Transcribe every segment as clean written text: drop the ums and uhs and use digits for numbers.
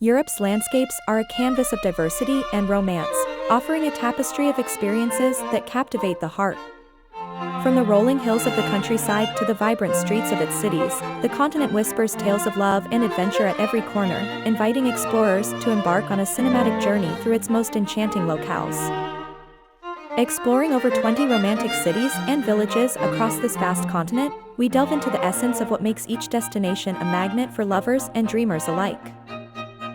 Europe's landscapes are a canvas of diversity and romance, offering a tapestry of experiences that captivate the heart. From the rolling hills of the countryside to the vibrant streets of its cities, the continent whispers tales of love and adventure at every corner, inviting explorers to embark on a cinematic journey through its most enchanting locales. Exploring over 20 romantic cities and villages across this vast continent, we delve into the essence of what makes each destination a magnet for lovers and dreamers alike.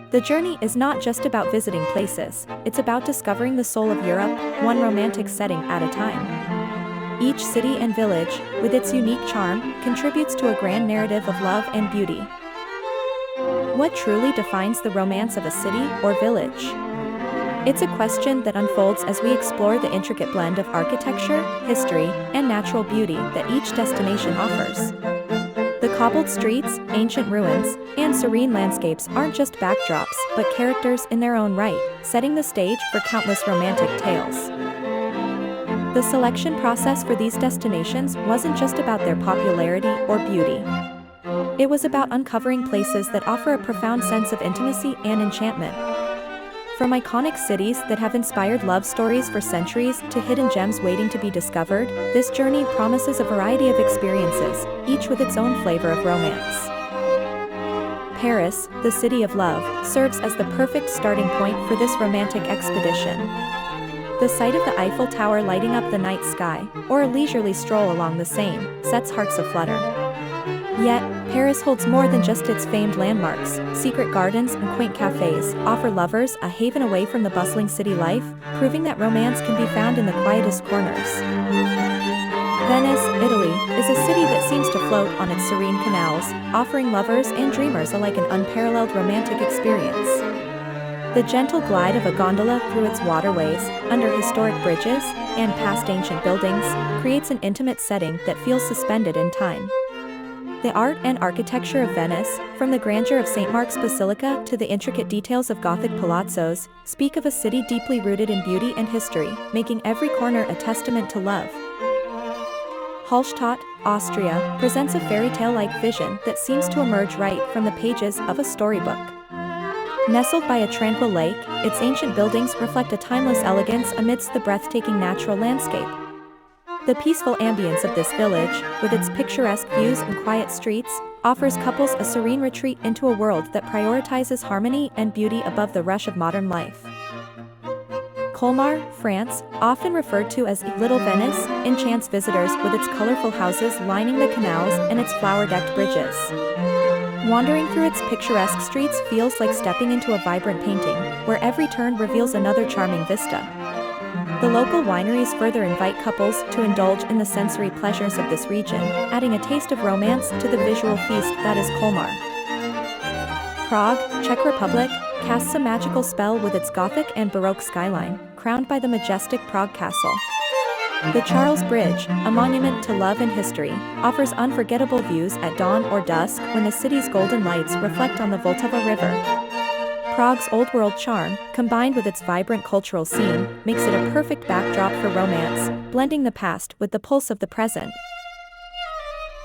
The journey is not just about visiting places, it's about discovering the soul of Europe, one romantic setting at a time. Each city and village, with its unique charm, contributes to a grand narrative of love and beauty. What truly defines the romance of a city or village? It's a question that unfolds as we explore the intricate blend of architecture, history, and natural beauty that each destination offers. The cobbled streets, ancient ruins, and serene landscapes aren't just backdrops, but characters in their own right, setting the stage for countless romantic tales. The selection process for these destinations wasn't just about their popularity or beauty. It was about uncovering places that offer a profound sense of intimacy and enchantment. From iconic cities that have inspired love stories for centuries to hidden gems waiting to be discovered, this journey promises a variety of experiences, each with its own flavor of romance. Paris, the city of love, serves as the perfect starting point for this romantic expedition. The sight of the Eiffel Tower lighting up the night sky, or a leisurely stroll along the Seine, sets hearts aflutter. Yet, Paris holds more than just its famed landmarks. Secret gardens and quaint cafes offer lovers a haven away from the bustling city life, proving that romance can be found in the quietest corners. Venice, Italy, is a city that seems to float on its serene canals, offering lovers and dreamers alike an unparalleled romantic experience. The gentle glide of a gondola through its waterways, under historic bridges, and past ancient buildings, creates an intimate setting that feels suspended in time. The art and architecture of Venice, from the grandeur of St. Mark's Basilica to the intricate details of Gothic palazzos, speak of a city deeply rooted in beauty and history, making every corner a testament to love. Hallstatt, Austria, presents a fairy tale-like vision that seems to emerge right from the pages of a storybook. Nestled by a tranquil lake, its ancient buildings reflect a timeless elegance amidst the breathtaking natural landscape. The peaceful ambience of this village, with its picturesque views and quiet streets, offers couples a serene retreat into a world that prioritizes harmony and beauty above the rush of modern life. Colmar, France, often referred to as Little Venice, enchants visitors with its colorful houses lining the canals and its flower-decked bridges. Wandering through its picturesque streets feels like stepping into a vibrant painting, where every turn reveals another charming vista. The local wineries further invite couples to indulge in the sensory pleasures of this region, adding a taste of romance to the visual feast that is Colmar. Prague, Czech Republic, casts a magical spell with its Gothic and Baroque skyline, crowned by the majestic Prague Castle. The Charles Bridge, a monument to love and history, offers unforgettable views at dawn or dusk when the city's golden lights reflect on the Vltava River. Prague's old-world charm, combined with its vibrant cultural scene, makes it a perfect backdrop for romance, blending the past with the pulse of the present.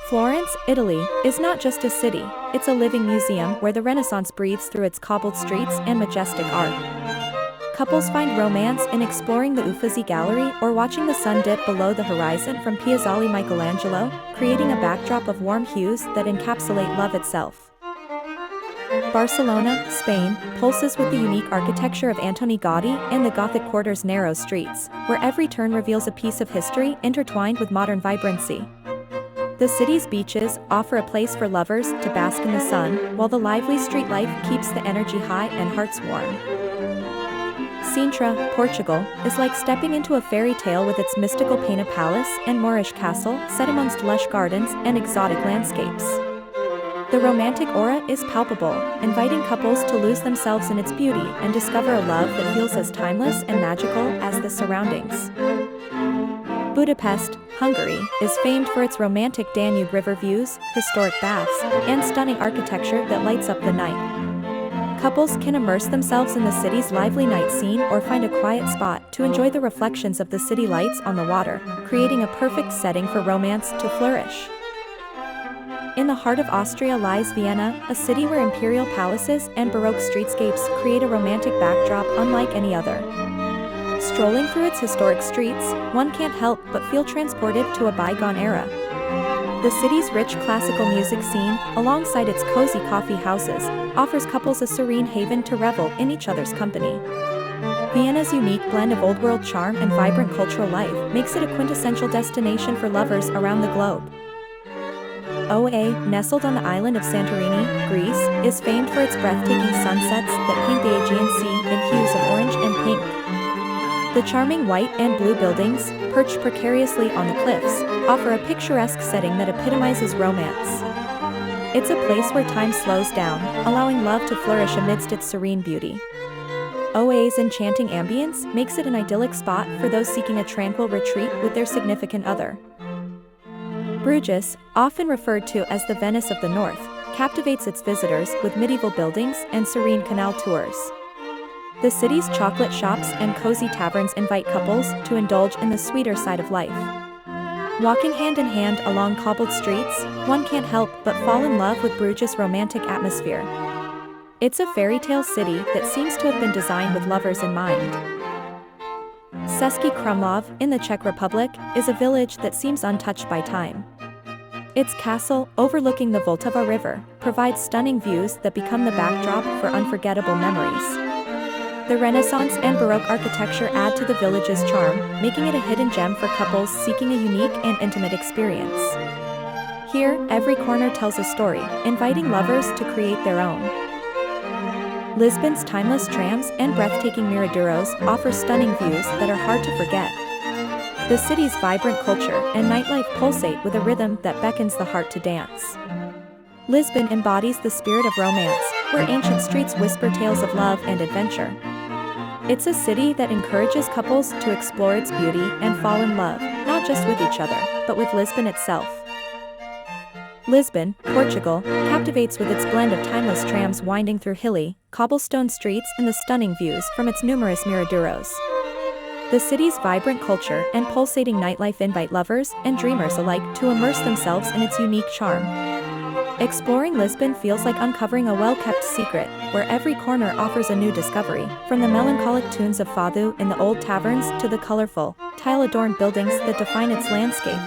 Florence, Italy, is not just a city, it's a living museum where the Renaissance breathes through its cobbled streets and majestic art. Couples find romance in exploring the Uffizi Gallery or watching the sun dip below the horizon from Piazzale Michelangelo, creating a backdrop of warm hues that encapsulate love itself. Barcelona, Spain, pulses with the unique architecture of Antoni Gaudí and the Gothic Quarter's narrow streets, where every turn reveals a piece of history intertwined with modern vibrancy. The city's beaches offer a place for lovers to bask in the sun, while the lively street life keeps the energy high and hearts warm. Sintra, Portugal, is like stepping into a fairy tale with its mystical Pena Palace and Moorish castle set amongst lush gardens and exotic landscapes. The romantic aura is palpable, inviting couples to lose themselves in its beauty and discover a love that feels as timeless and magical as the surroundings. Budapest, Hungary, is famed for its romantic Danube River views, historic baths, and stunning architecture that lights up the night. Couples can immerse themselves in the city's lively night scene or find a quiet spot to enjoy the reflections of the city lights on the water, creating a perfect setting for romance to flourish. In the heart of Austria lies Vienna, a city where imperial palaces and Baroque streetscapes create a romantic backdrop unlike any other. Strolling through its historic streets, one can't help but feel transported to a bygone era. The city's rich classical music scene, alongside its cozy coffee houses, offers couples a serene haven to revel in each other's company. Vienna's unique blend of old-world charm and vibrant cultural life makes it a quintessential destination for lovers around the globe. OA, nestled on the island of Santorini, Greece, is famed for its breathtaking sunsets that paint the Aegean Sea in hues of orange and pink. The charming white and blue buildings, perched precariously on the cliffs, offer a picturesque setting that epitomizes romance. It's a place where time slows down, allowing love to flourish amidst its serene beauty. OA's enchanting ambience makes it an idyllic spot for those seeking a tranquil retreat with their significant other. Bruges, often referred to as the Venice of the North, captivates its visitors with medieval buildings and serene canal tours. The city's chocolate shops and cozy taverns invite couples to indulge in the sweeter side of life. Walking hand in hand along cobbled streets, one can't help but fall in love with Bruges' romantic atmosphere. It's a fairy tale city that seems to have been designed with lovers in mind. Český Krumlov, in the Czech Republic, is a village that seems untouched by time. Its castle, overlooking the Vltava River, provides stunning views that become the backdrop for unforgettable memories. The Renaissance and Baroque architecture add to the village's charm, making it a hidden gem for couples seeking a unique and intimate experience. Here, every corner tells a story, inviting lovers to create their own. Lisbon's timeless trams and breathtaking miradouro offer stunning views that are hard to forget. The city's vibrant culture and nightlife pulsate with a rhythm that beckons the heart to dance. Lisbon embodies the spirit of romance, where ancient streets whisper tales of love and adventure. It's a city that encourages couples to explore its beauty and fall in love, not just with each other, but with Lisbon itself. Lisbon, Portugal, captivates with its blend of timeless trams winding through hilly, cobblestone streets and the stunning views from its numerous miradouros. The city's vibrant culture and pulsating nightlife invite lovers and dreamers alike to immerse themselves in its unique charm. Exploring Lisbon feels like uncovering a well-kept secret, where every corner offers a new discovery, from the melancholic tunes of fado in the old taverns to the colorful, tile-adorned buildings that define its landscape.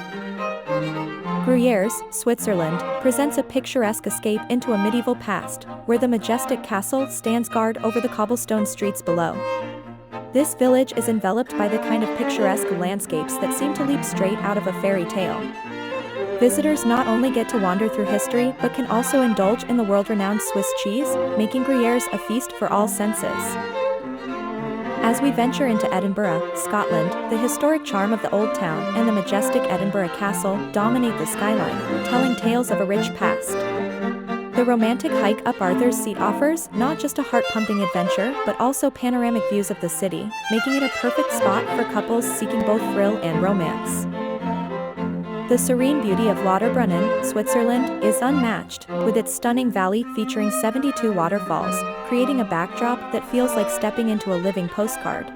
Gruyères, Switzerland, presents a picturesque escape into a medieval past, where the majestic castle stands guard over the cobblestone streets below. This village is enveloped by the kind of picturesque landscapes that seem to leap straight out of a fairy tale. Visitors not only get to wander through history but can also indulge in the world-renowned Swiss cheese, making Gruyères a feast for all senses. As we venture into Edinburgh, Scotland, the historic charm of the Old Town and the majestic Edinburgh Castle dominate the skyline, telling tales of a rich past. The romantic hike up Arthur's Seat offers not just a heart-pumping adventure but also panoramic views of the city, making it a perfect spot for couples seeking both thrill and romance. The serene beauty of Lauterbrunnen, Switzerland, is unmatched, with its stunning valley featuring 72 waterfalls, creating a backdrop that feels like stepping into a living postcard.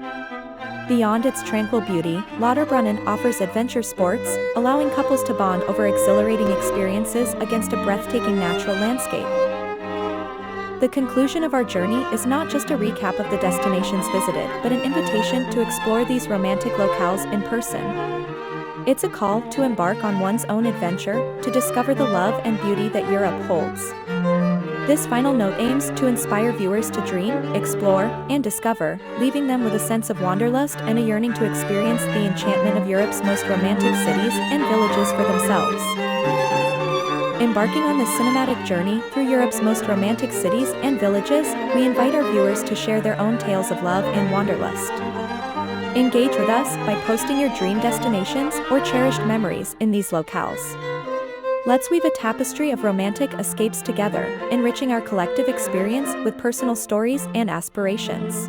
Beyond its tranquil beauty, Lauterbrunnen offers adventure sports, allowing couples to bond over exhilarating experiences against a breathtaking natural landscape. The conclusion of our journey is not just a recap of the destinations visited, but an invitation to explore these romantic locales in person. It's a call to embark on one's own adventure, to discover the love and beauty that Europe holds. This final note aims to inspire viewers to dream, explore, and discover, leaving them with a sense of wanderlust and a yearning to experience the enchantment of Europe's most romantic cities and villages for themselves. Embarking on this cinematic journey through Europe's most romantic cities and villages, we invite our viewers to share their own tales of love and wanderlust. Engage with us by posting your dream destinations or cherished memories in these locales. Let's weave a tapestry of romantic escapes together, enriching our collective experience with personal stories and aspirations.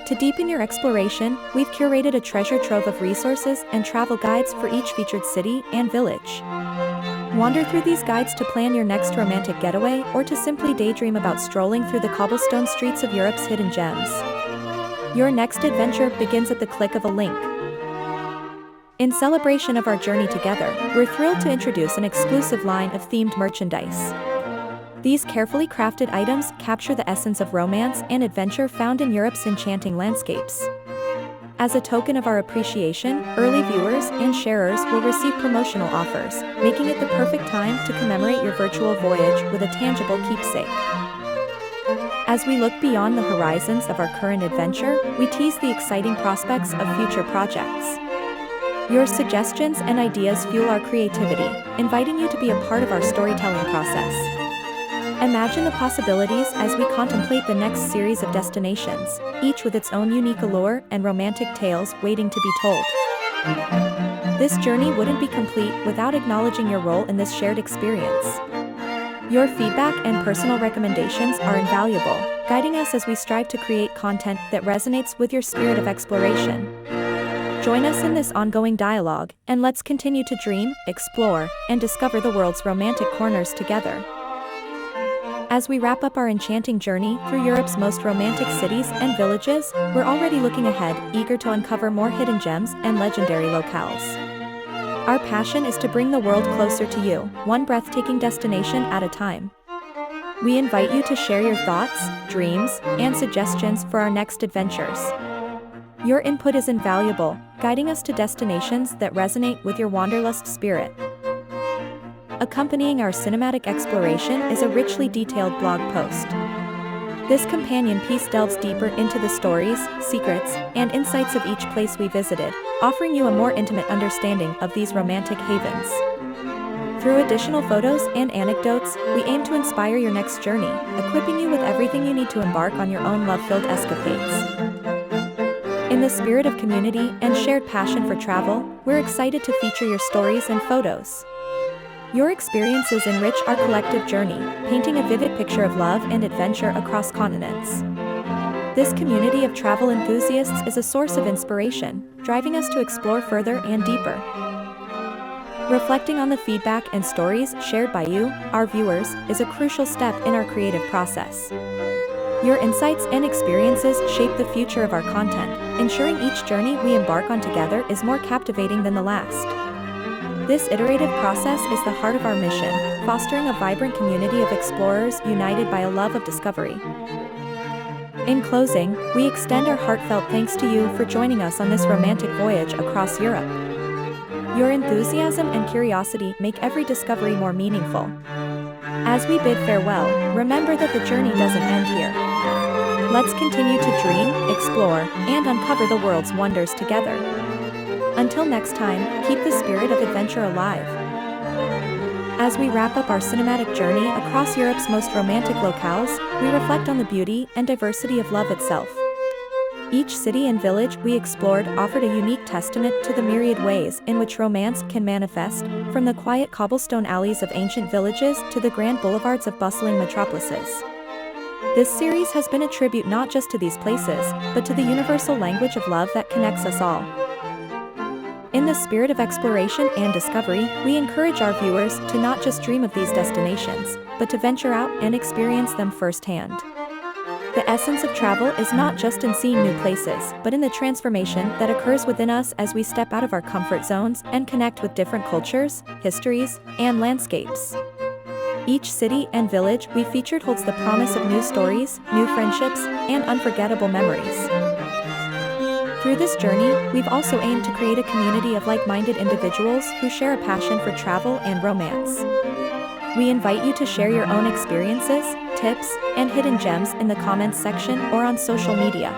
To deepen your exploration, we've curated a treasure trove of resources and travel guides for each featured city and village. Wander through these guides to plan your next romantic getaway or to simply daydream about strolling through the cobblestone streets of Europe's hidden gems. Your next adventure begins at the click of a link. In celebration of our journey together, we're thrilled to introduce an exclusive line of themed merchandise. These carefully crafted items capture the essence of romance and adventure found in Europe's enchanting landscapes. As a token of our appreciation, early viewers and sharers will receive promotional offers, making it the perfect time to commemorate your virtual voyage with a tangible keepsake. As we look beyond the horizons of our current adventure, we tease the exciting prospects of future projects. Your suggestions and ideas fuel our creativity, inviting you to be a part of our storytelling process. Imagine the possibilities as we contemplate the next series of destinations, each with its own unique allure and romantic tales waiting to be told. This journey wouldn't be complete without acknowledging your role in this shared experience. Your feedback and personal recommendations are invaluable, guiding us as we strive to create content that resonates with your spirit of exploration. Join us in this ongoing dialogue, and let's continue to dream, explore, and discover the world's romantic corners together. As we wrap up our enchanting journey through Europe's most romantic cities and villages, we're already looking ahead, eager to uncover more hidden gems and legendary locales. Our passion is to bring the world closer to you, one breathtaking destination at a time. We invite you to share your thoughts, dreams, and suggestions for our next adventures. Your input is invaluable, guiding us to destinations that resonate with your wanderlust spirit. Accompanying our cinematic exploration is a richly detailed blog post. This companion piece delves deeper into the stories, secrets, and insights of each place we visited, offering you a more intimate understanding of these romantic havens. Through additional photos and anecdotes, we aim to inspire your next journey, equipping you with everything you need to embark on your own love-filled escapades. In the spirit of community and shared passion for travel, we're excited to feature your stories and photos. Your experiences enrich our collective journey, painting a vivid picture of love and adventure across continents. This community of travel enthusiasts is a source of inspiration, driving us to explore further and deeper. Reflecting on the feedback and stories shared by you, our viewers, is a crucial step in our creative process. Your insights and experiences shape the future of our content, ensuring each journey we embark on together is more captivating than the last. This iterative process is the heart of our mission, fostering a vibrant community of explorers united by a love of discovery. In closing, we extend our heartfelt thanks to you for joining us on this romantic voyage across Europe. Your enthusiasm and curiosity make every discovery more meaningful. As we bid farewell, remember that the journey doesn't end here. Let's continue to dream, explore, and uncover the world's wonders together. Until next time, keep the spirit of adventure alive. As we wrap up our cinematic journey across Europe's most romantic locales, we reflect on the beauty and diversity of love itself. Each city and village we explored offered a unique testament to the myriad ways in which romance can manifest, from the quiet cobblestone alleys of ancient villages to the grand boulevards of bustling metropolises. This series has been a tribute not just to these places, but to the universal language of love that connects us all. In the spirit of exploration and discovery, we encourage our viewers to not just dream of these destinations, but to venture out and experience them firsthand. The essence of travel is not just in seeing new places, but in the transformation that occurs within us as we step out of our comfort zones and connect with different cultures, histories, and landscapes. Each city and village we featured holds the promise of new stories, new friendships, and unforgettable memories. Through this journey, we've also aimed to create a community of like-minded individuals who share a passion for travel and romance. We invite you to share your own experiences, tips, and hidden gems in the comments section or on social media.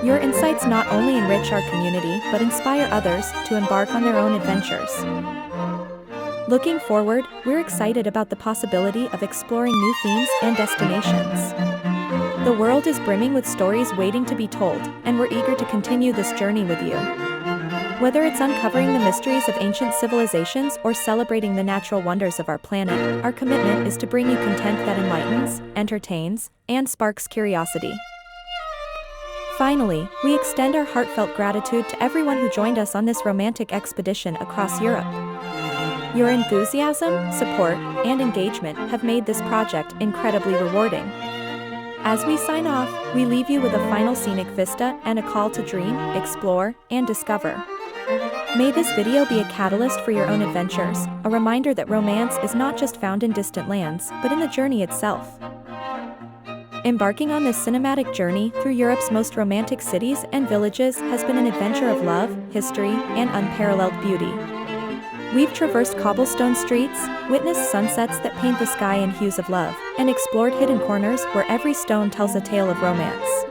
Your insights not only enrich our community but inspire others to embark on their own adventures. Looking forward, we're excited about the possibility of exploring new themes and destinations. The world is brimming with stories waiting to be told, and we're eager to continue this journey with you. Whether it's uncovering the mysteries of ancient civilizations or celebrating the natural wonders of our planet, our commitment is to bring you content that enlightens, entertains, and sparks curiosity. Finally, we extend our heartfelt gratitude to everyone who joined us on this romantic expedition across Europe. Your enthusiasm, support, and engagement have made this project incredibly rewarding. As we sign off, we leave you with a final scenic vista and a call to dream, explore, and discover. May this video be a catalyst for your own adventures, a reminder that romance is not just found in distant lands, but in the journey itself. Embarking on this cinematic journey through Europe's most romantic cities and villages has been an adventure of love, history, and unparalleled beauty. We've traversed cobblestone streets, witnessed sunsets that paint the sky in hues of love, and explored hidden corners where every stone tells a tale of romance.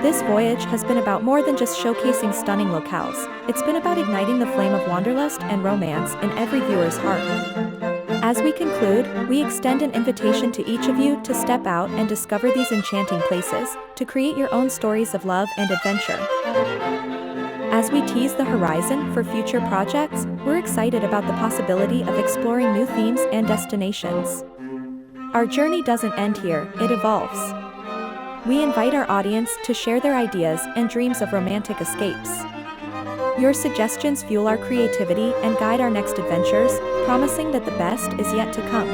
This voyage has been about more than just showcasing stunning locales. It's been about igniting the flame of wanderlust and romance in every viewer's heart. As we conclude, we extend an invitation to each of you to step out and discover these enchanting places, to create your own stories of love and adventure. As we tease the horizon for future projects, we're excited about the possibility of exploring new themes and destinations. Our journey doesn't end here, it evolves. We invite our audience to share their ideas and dreams of romantic escapes. Your suggestions fuel our creativity and guide our next adventures, promising that the best is yet to come.